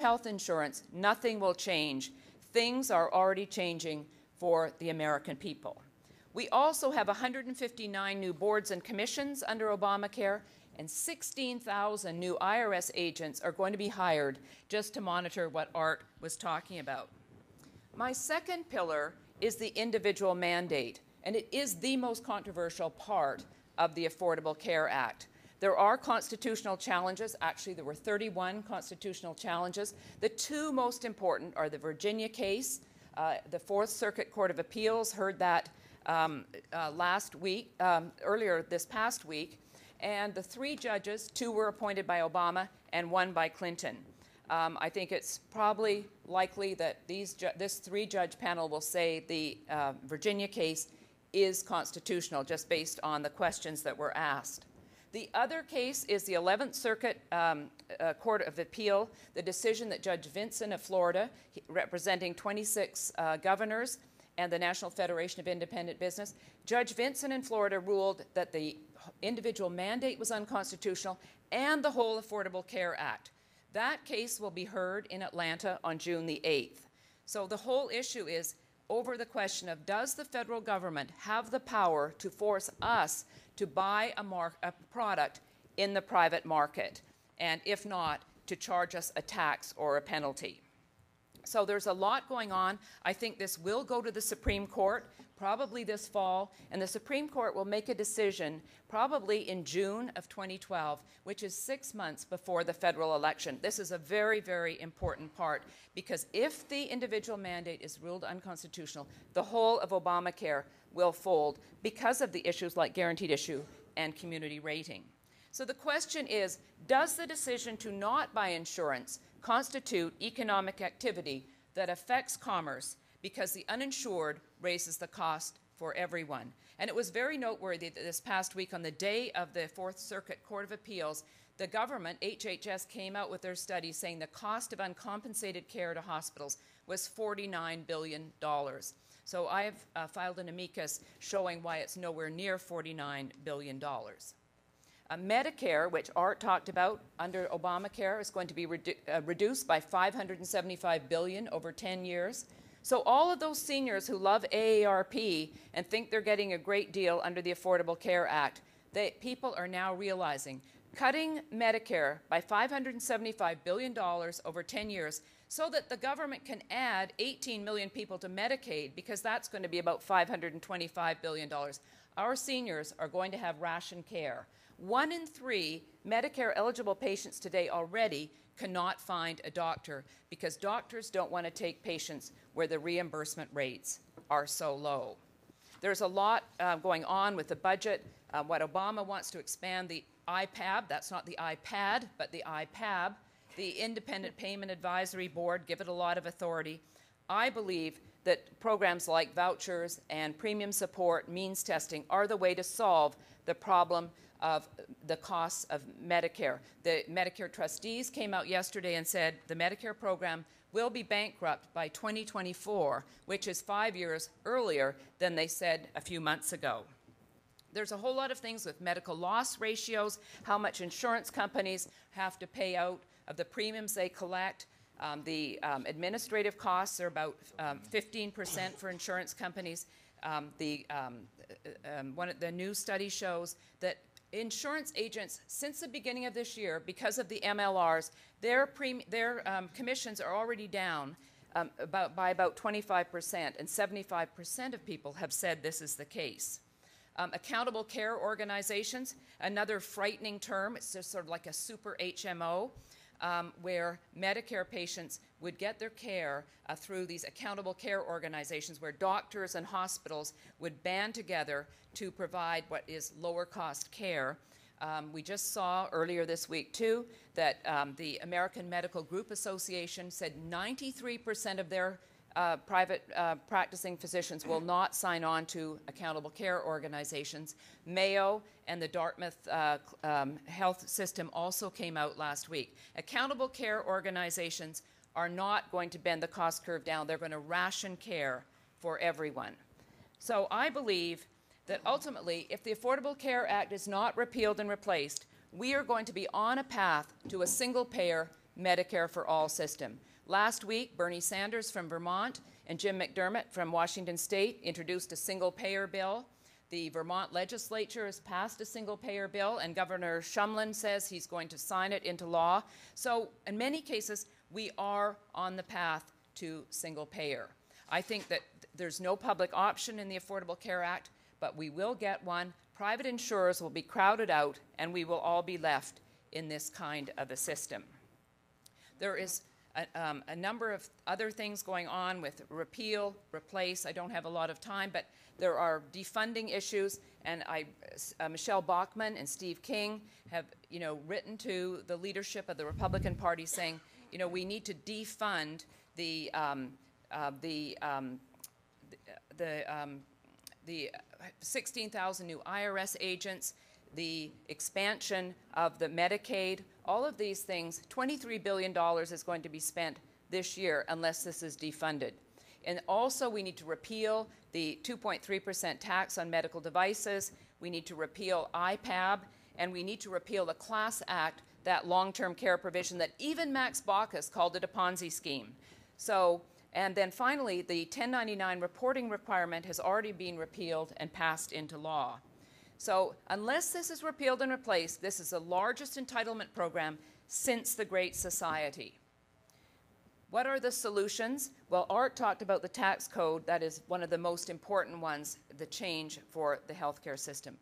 health insurance, nothing will change. Things are already changing for the American people. We also have 159 new boards and commissions under Obamacare, and 16,000 new IRS agents are going to be hired just to monitor what Art was talking about. My second pillar is the individual mandate, and it is the most controversial part of the Affordable Care Act. There are constitutional challenges. Actually, there were 31 constitutional challenges. The two most important are the Virginia case. The Fourth Circuit Court of Appeals heard that last week, earlier this past week, and the three judges, two were appointed by Obama and one by Clinton. I think it's probably likely that this three-judge panel will say the Virginia case is constitutional, just based on the questions that were asked. The other case is the 11th Circuit Court of Appeal, the decision that Judge Vinson of Florida, representing 26 governors and the National Federation of Independent Business, Judge Vinson in Florida ruled that the individual mandate was unconstitutional and the whole Affordable Care Act. That case will be heard in Atlanta on June the 8th. So the whole issue is over the question of, does the federal government have the power to force us to buy a product in the private market, and if not, to charge us a tax or a penalty? So there's a lot going on. I think this will go to the Supreme Court, probably this fall, and the Supreme Court will make a decision probably in June of 2012, which is 6 months before the federal election. This is a very, very important part, because if the individual mandate is ruled unconstitutional, the whole of Obamacare will fold because of the issues like guaranteed issue and community rating. So the question is, does the decision to not buy insurance constitute economic activity that affects commerce because the uninsured raises the cost for everyone? And it was very noteworthy that this past week, on the day of the Fourth Circuit Court of Appeals, the government, HHS, came out with their study saying the cost of uncompensated care to hospitals was $49 billion. So I have filed an amicus showing why it's nowhere near $49 billion. Medicare, which Art talked about under Obamacare, is going to be reduced by $575 billion over 10 years. So all of those seniors who love AARP and think they're getting a great deal under the Affordable Care Act, people are now realizing cutting Medicare by $575 billion over 10 years so that the government can add 18 million people to Medicaid, because that's going to be about $525 billion. Our seniors are going to have ration care. 1 in 3 Medicare-eligible patients today already cannot find a doctor because doctors don't want to take patients where the reimbursement rates are so low. There's a lot going on with the budget. What Obama wants to expand the IPAB, that's not the iPad, but the IPAB, the Independent Payment Advisory Board, give it a lot of authority. I believe that programs like vouchers and premium support, means testing, are the way to solve the problem of the costs of Medicare. The Medicare trustees came out yesterday and said the Medicare program will be bankrupt by 2024, which is 5 years earlier than they said a few months ago. There's a whole lot of things with medical loss ratios, how much insurance companies have to pay out of the premiums they collect. The administrative costs are about 15% for insurance companies. One of the new study shows that insurance agents, since the beginning of this year, because of the MLRs, their commissions are already down by about 25%, and 75% of people have said this is the case. Accountable care organizations, another frightening term. It's just sort of like a super HMO, where Medicare patients would get their care through these accountable care organizations where doctors and hospitals would band together to provide what is lower cost care. We just saw earlier this week, too, that the American Medical Group Association said 93% of their private practicing physicians will not sign on to accountable care organizations. Mayo and the Dartmouth health system also came out last week. Accountable care organizations are not going to bend the cost curve down. They're going to ration care for everyone. So I believe that ultimately, if the Affordable Care Act is not repealed and replaced, we are going to be on a path to a single-payer Medicare for All system. Last week, Bernie Sanders from Vermont and Jim McDermott from Washington State introduced a single-payer bill. The Vermont legislature has passed a single-payer bill, and Governor Shumlin says he's going to sign it into law. So in many cases, we are on the path to single-payer. I think that there's no public option in the Affordable Care Act, but we will get one. Private insurers will be crowded out, and we will all be left in this kind of a system. There is a number of other things going on with repeal, replace. I don't have a lot of time, but there are defunding issues, and Michelle Bachmann and Steve King have, written to the leadership of the Republican Party saying, we need to defund the 16,000 new IRS agents, the expansion of the Medicaid, all of these things. $23 billion is going to be spent this year unless this is defunded. And also we need to repeal the 2.3% tax on medical devices. We need to repeal IPAB, and we need to repeal the Class Act, that long-term care provision that even Max Baucus called it a Ponzi scheme. And then finally, the 1099 reporting requirement has already been repealed and passed into law. So unless this is repealed and replaced, this is the largest entitlement program since the Great Society. What are the solutions? Well, Art talked about the tax code. That is one of the most important ones, the change for the healthcare system.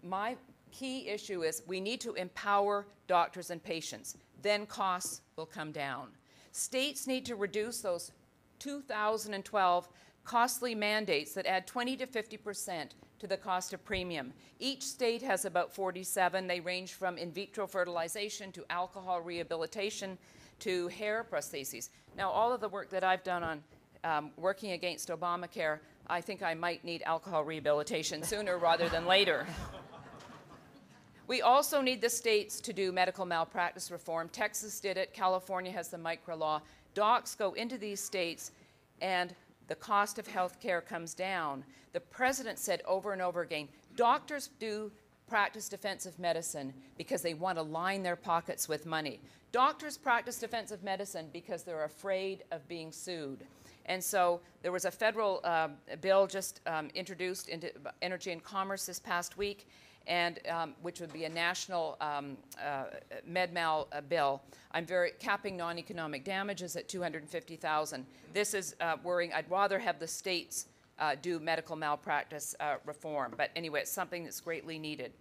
My key issue is we need to empower doctors and patients. Then costs will come down. States need to reduce those 2012 costly mandates that add 20 to 50% to the cost of premium. Each state has about 47. They range from in vitro fertilization to alcohol rehabilitation to hair prostheses. Now, all of the work that I've done on working against Obamacare, I think I might need alcohol rehabilitation sooner rather than later. We also need the states to do medical malpractice reform. Texas did it. California has the micro law. Docs go into these states, and the cost of health care comes down. The president said over and over again, doctors do practice defensive medicine because they want to line their pockets with money. Doctors practice defensive medicine because they're afraid of being sued. And so there was a federal bill just introduced into Energy and Commerce this past week, and which would be a national med-mal bill. I'm capping non-economic damages at $250,000. This is worrying. I'd rather have the states do medical malpractice reform, but anyway, it's something that's greatly needed.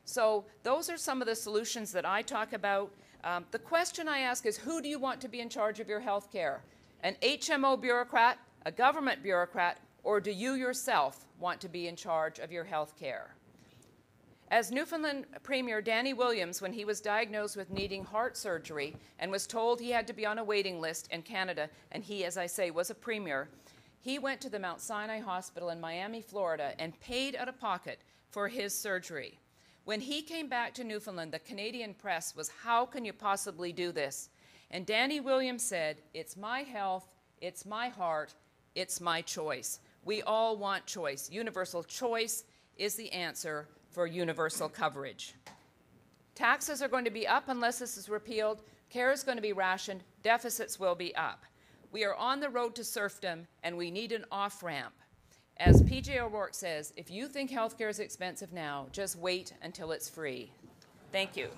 So those are some of the solutions that I talk about. The question I ask is, who do you want to be in charge of your health care? An HMO bureaucrat, a government bureaucrat, or do you yourself want to be in charge of your health care? As Newfoundland Premier Danny Williams, when he was diagnosed with needing heart surgery and was told he had to be on a waiting list in Canada, and he, as I say, was a premier, he went to the Mount Sinai Hospital in Miami, Florida, and paid out of pocket for his surgery. When he came back to Newfoundland, the Canadian press was, how can you possibly do this? And Danny Williams said, it's my health, it's my heart, it's my choice. We all want choice. Universal choice is the answer for universal coverage. Taxes are going to be up unless this is repealed. Care is going to be rationed. Deficits will be up. We are on the road to serfdom, and we need an off-ramp. As P.J. O'Rourke says, if you think healthcare is expensive now, just wait until it's free. Thank you.